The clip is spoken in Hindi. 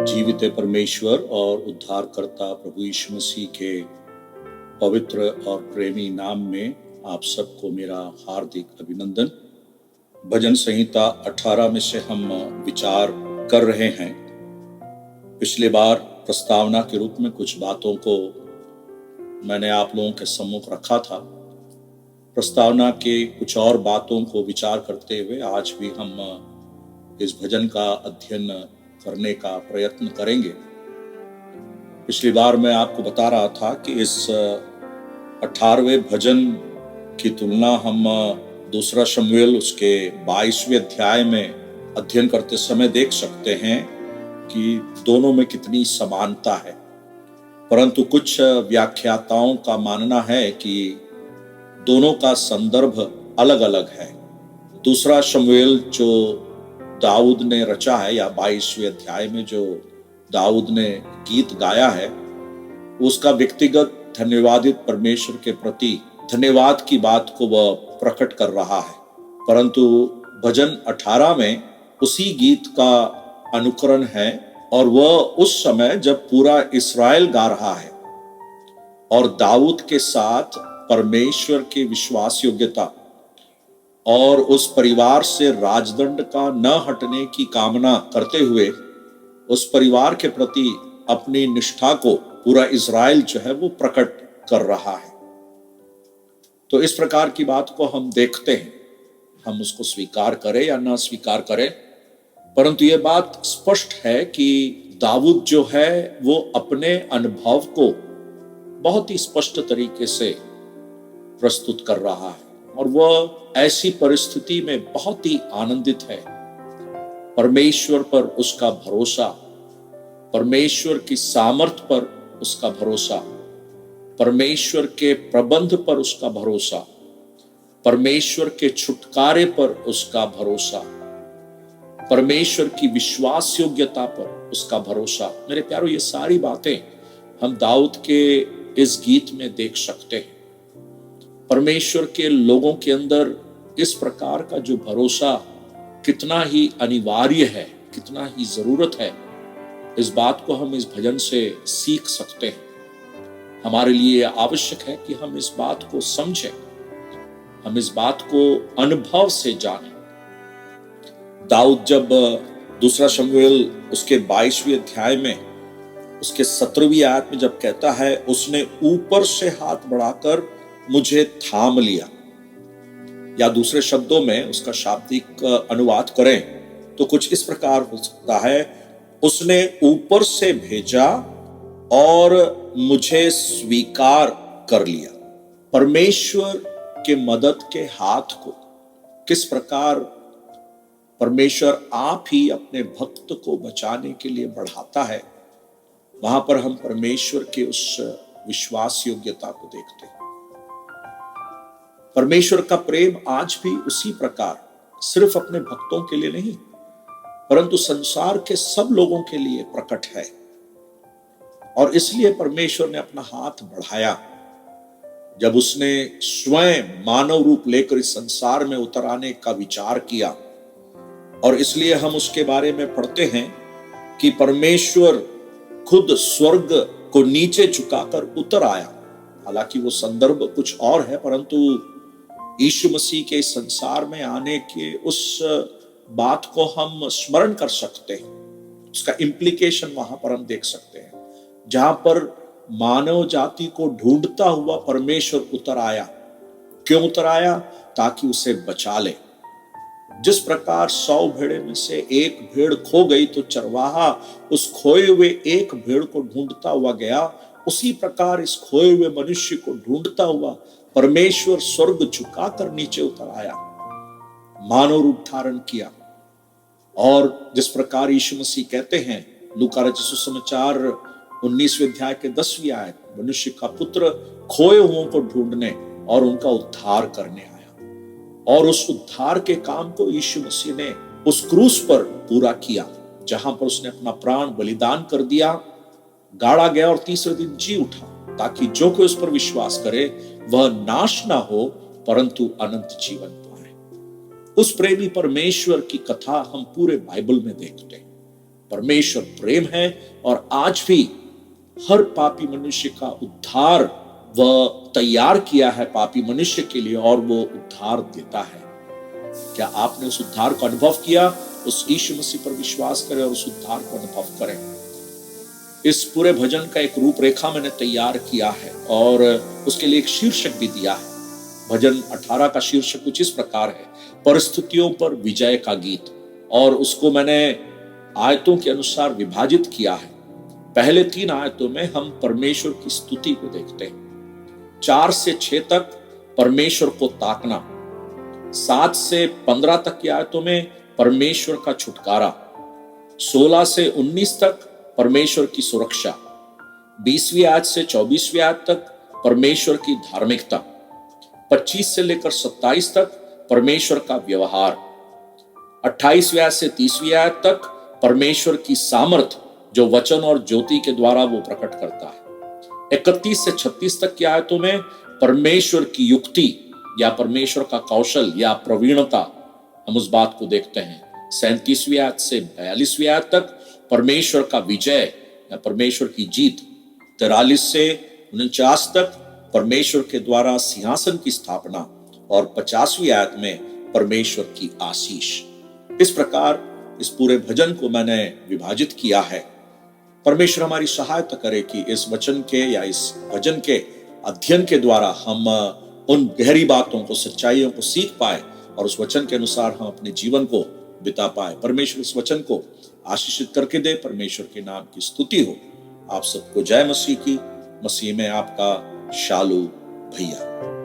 जीवित परमेश्वर और उद्धारकर्ता प्रभु यीशु मसीह के पवित्र और प्रेमी नाम में आप सबको मेरा हार्दिक अभिनंदन। भजन संहिता 18 में से हम विचार कर रहे हैं। पिछली बार प्रस्तावना के रूप में कुछ बातों को मैंने आप लोगों के सम्मुख रखा था। प्रस्तावना के कुछ और बातों को विचार करते हुए आज भी हम इस भजन का अध्ययन करने का प्रयत्न करेंगे। पिछली बार मैं आपको बता रहा था कि इस 18वें भजन की तुलना हम दूसरा शमूएल उसके 22वें अध्याय में अध्ययन करते समय देख सकते हैं कि दोनों में कितनी समानता है, परंतु कुछ व्याख्याताओं का मानना है कि दोनों का संदर्भ अलग अलग है। दूसरा शमूएल जो दाऊद ने रचा है या 22वें अध्याय में जो दाऊद ने गीत गाया है, उसका व्यक्तिगत धन्यवादित परमेश्वर के प्रति धन्यवाद की बात को वह प्रकट कर रहा है, परंतु भजन 18 में उसी गीत का अनुकरण है और वह उस समय जब पूरा इस्राएल गा रहा है और दाऊद के साथ परमेश्वर की विश्वास योग्यता और उस परिवार से राजदंड का न हटने की कामना करते हुए उस परिवार के प्रति अपनी निष्ठा को पूरा इज़राइल जो है वो प्रकट कर रहा है। तो इस प्रकार की बात को हम देखते हैं, हम उसको स्वीकार करें या ना स्वीकार करें, परंतु ये बात स्पष्ट है कि दाऊद जो है वो अपने अनुभव को बहुत ही स्पष्ट तरीके से प्रस्तुत कर रहा है और वह ऐसी परिस्थिति में बहुत ही आनंदित है। परमेश्वर पर उसका भरोसा, परमेश्वर की सामर्थ पर उसका भरोसा, परमेश्वर के प्रबंध पर उसका भरोसा, परमेश्वर के छुटकारे पर उसका भरोसा, परमेश्वर की विश्वास योग्यता पर उसका भरोसा। मेरे प्यारों, ये सारी बातें हम दाऊद के इस गीत में देख सकते हैं। परमेश्वर के लोगों के अंदर इस प्रकार का जो भरोसा कितना ही अनिवार्य है, कितना ही जरूरत है, इस बात को हम इस भजन से सीख सकते हैं। हमारे लिए आवश्यक है कि हम इस बात को समझें, हम इस बात को अनुभव से जानें। दाऊद जब दूसरा शमूएल उसके 22वें अध्याय में उसके 17वीं आयत में जब कहता है, उसने ऊपर से हाथ बढ़ाकर मुझे थाम लिया, या दूसरे शब्दों में उसका शाब्दिक अनुवाद करें तो कुछ इस प्रकार हो सकता है, उसने ऊपर से भेजा और मुझे स्वीकार कर लिया। परमेश्वर के मदद के हाथ को किस प्रकार परमेश्वर आप ही अपने भक्त को बचाने के लिए बढ़ाता है, वहां पर हम परमेश्वर के उस विश्वास योग्यता को देखते हैं। परमेश्वर का प्रेम आज भी उसी प्रकार सिर्फ अपने भक्तों के लिए नहीं, परंतु संसार के सब लोगों के लिए प्रकट है। और इसलिए परमेश्वर ने अपना हाथ बढ़ाया जब उसने स्वयं मानव रूप लेकर इस संसार में उतर आने का विचार किया। और इसलिए हम उसके बारे में पढ़ते हैं कि परमेश्वर खुद स्वर्ग को नीचे झुकाकर उतर आया। हालांकि वो संदर्भ कुछ और है, परंतु यीशु मसीह के संसार में आने के उस बात को हम स्मरण कर सकते हैं। उसका इम्प्लीकेशन वहां पर हम देख सकते हैं, जहां पर मानव जाति को ढूंढता हुआ परमेश्वर उतर आया। क्यों उतर आया? ताकि उसे बचा ले। जिस प्रकार 100 भेड़े में से एक भेड़ खो गई तो चरवाहा उस खोए हुए एक भेड़ को ढूंढता हुआ गया, उसी प्रकार इस खोए हुए मनुष्य को ढूंढता हुआ परमेश्वर स्वर्ग झुकाकर नीचे उतर आया, मानव रूप धारण किया। और जिस प्रकार यीशु मसीह कहते हैं, लूका रचित सुसमाचार 19वें अध्याय के 10वीं आयत, मनुष्य का पुत्र खोए हुओं को ढूंढने और उनका उद्धार करने आया। और उस उद्धार के काम को यीशु मसीह ने उस क्रूस पर पूरा किया, जहां पर उसने अपना प्राण बलिदान कर दिया, गाड़ा गया और तीसरे दिन जी उठा, ताकि जो कोई उस पर विश्वास करे वह नाश ना हो परंतु अनंत जीवन पाए। उस प्रेमी परमेश्वर की कथा हम पूरे बाइबल में देखते हैं। परमेश्वर प्रेम है और आज भी हर पापी मनुष्य का उद्धार वह तैयार किया है पापी मनुष्य के लिए और वो उद्धार देता है। क्या आपने उस उद्धार को अनुभव किया? उस यीशु मसीह पर विश्वास करें और उस उद्धार को अनुभव करें। इस पूरे भजन का एक रूपरेखा मैंने तैयार किया है और उसके लिए एक शीर्षक भी दिया है। भजन 18 का शीर्षक कुछ इस प्रकार है, परिस्थितियों पर विजय का गीत, और उसको मैंने आयतों के अनुसार विभाजित किया है। पहले 3 आयतों में हम परमेश्वर की स्तुति को देखते हैं। 4 से 6 तक परमेश्वर को ताकना, 7 से 15 तक की आयतों में परमेश्वर का छुटकारा, 16 से 19 तक परमेश्वर की सुरक्षा, 20वीं आयत से 24वीं आयत तक परमेश्वर की धार्मिकता, 25 से लेकर 27 तक परमेश्वर का व्यवहार, 28वीं आयत से 30वीं आयत तक परमेश्वर की सामर्थ जो वचन और ज्योति के द्वारा वो प्रकट करता है। 31 से 36 तक की आयतों में परमेश्वर की युक्ति या परमेश्वर का कौशल या प्रवीणता, हम उस बात को देखते हैं। 37वीं आयत से 42वीं आयत तक परमेश्वर का विजय या परमेश्वर की जीत, 43 से 49 तक परमेश्वर के द्वारा सिंहासन की स्थापना और 50वीं आयत में परमेश्वर की आशीष। इस प्रकार इस पूरे भजन को मैंने विभाजित किया है। परमेश्वर हमारी सहायता करे कि इस वचन के या इस भजन के अध्ययन के द्वारा हम उन गहरी बातों को, सच्चाइयों को सीख पाए और उस वचन के अनुसार हम अपने जीवन को बिता पाए। परमेश्वर इस वचन को आशीषित करके दे। परमेश्वर के नाम की स्तुति हो। आप सबको जय मसीह की। मसीह में आपका शालू भैया।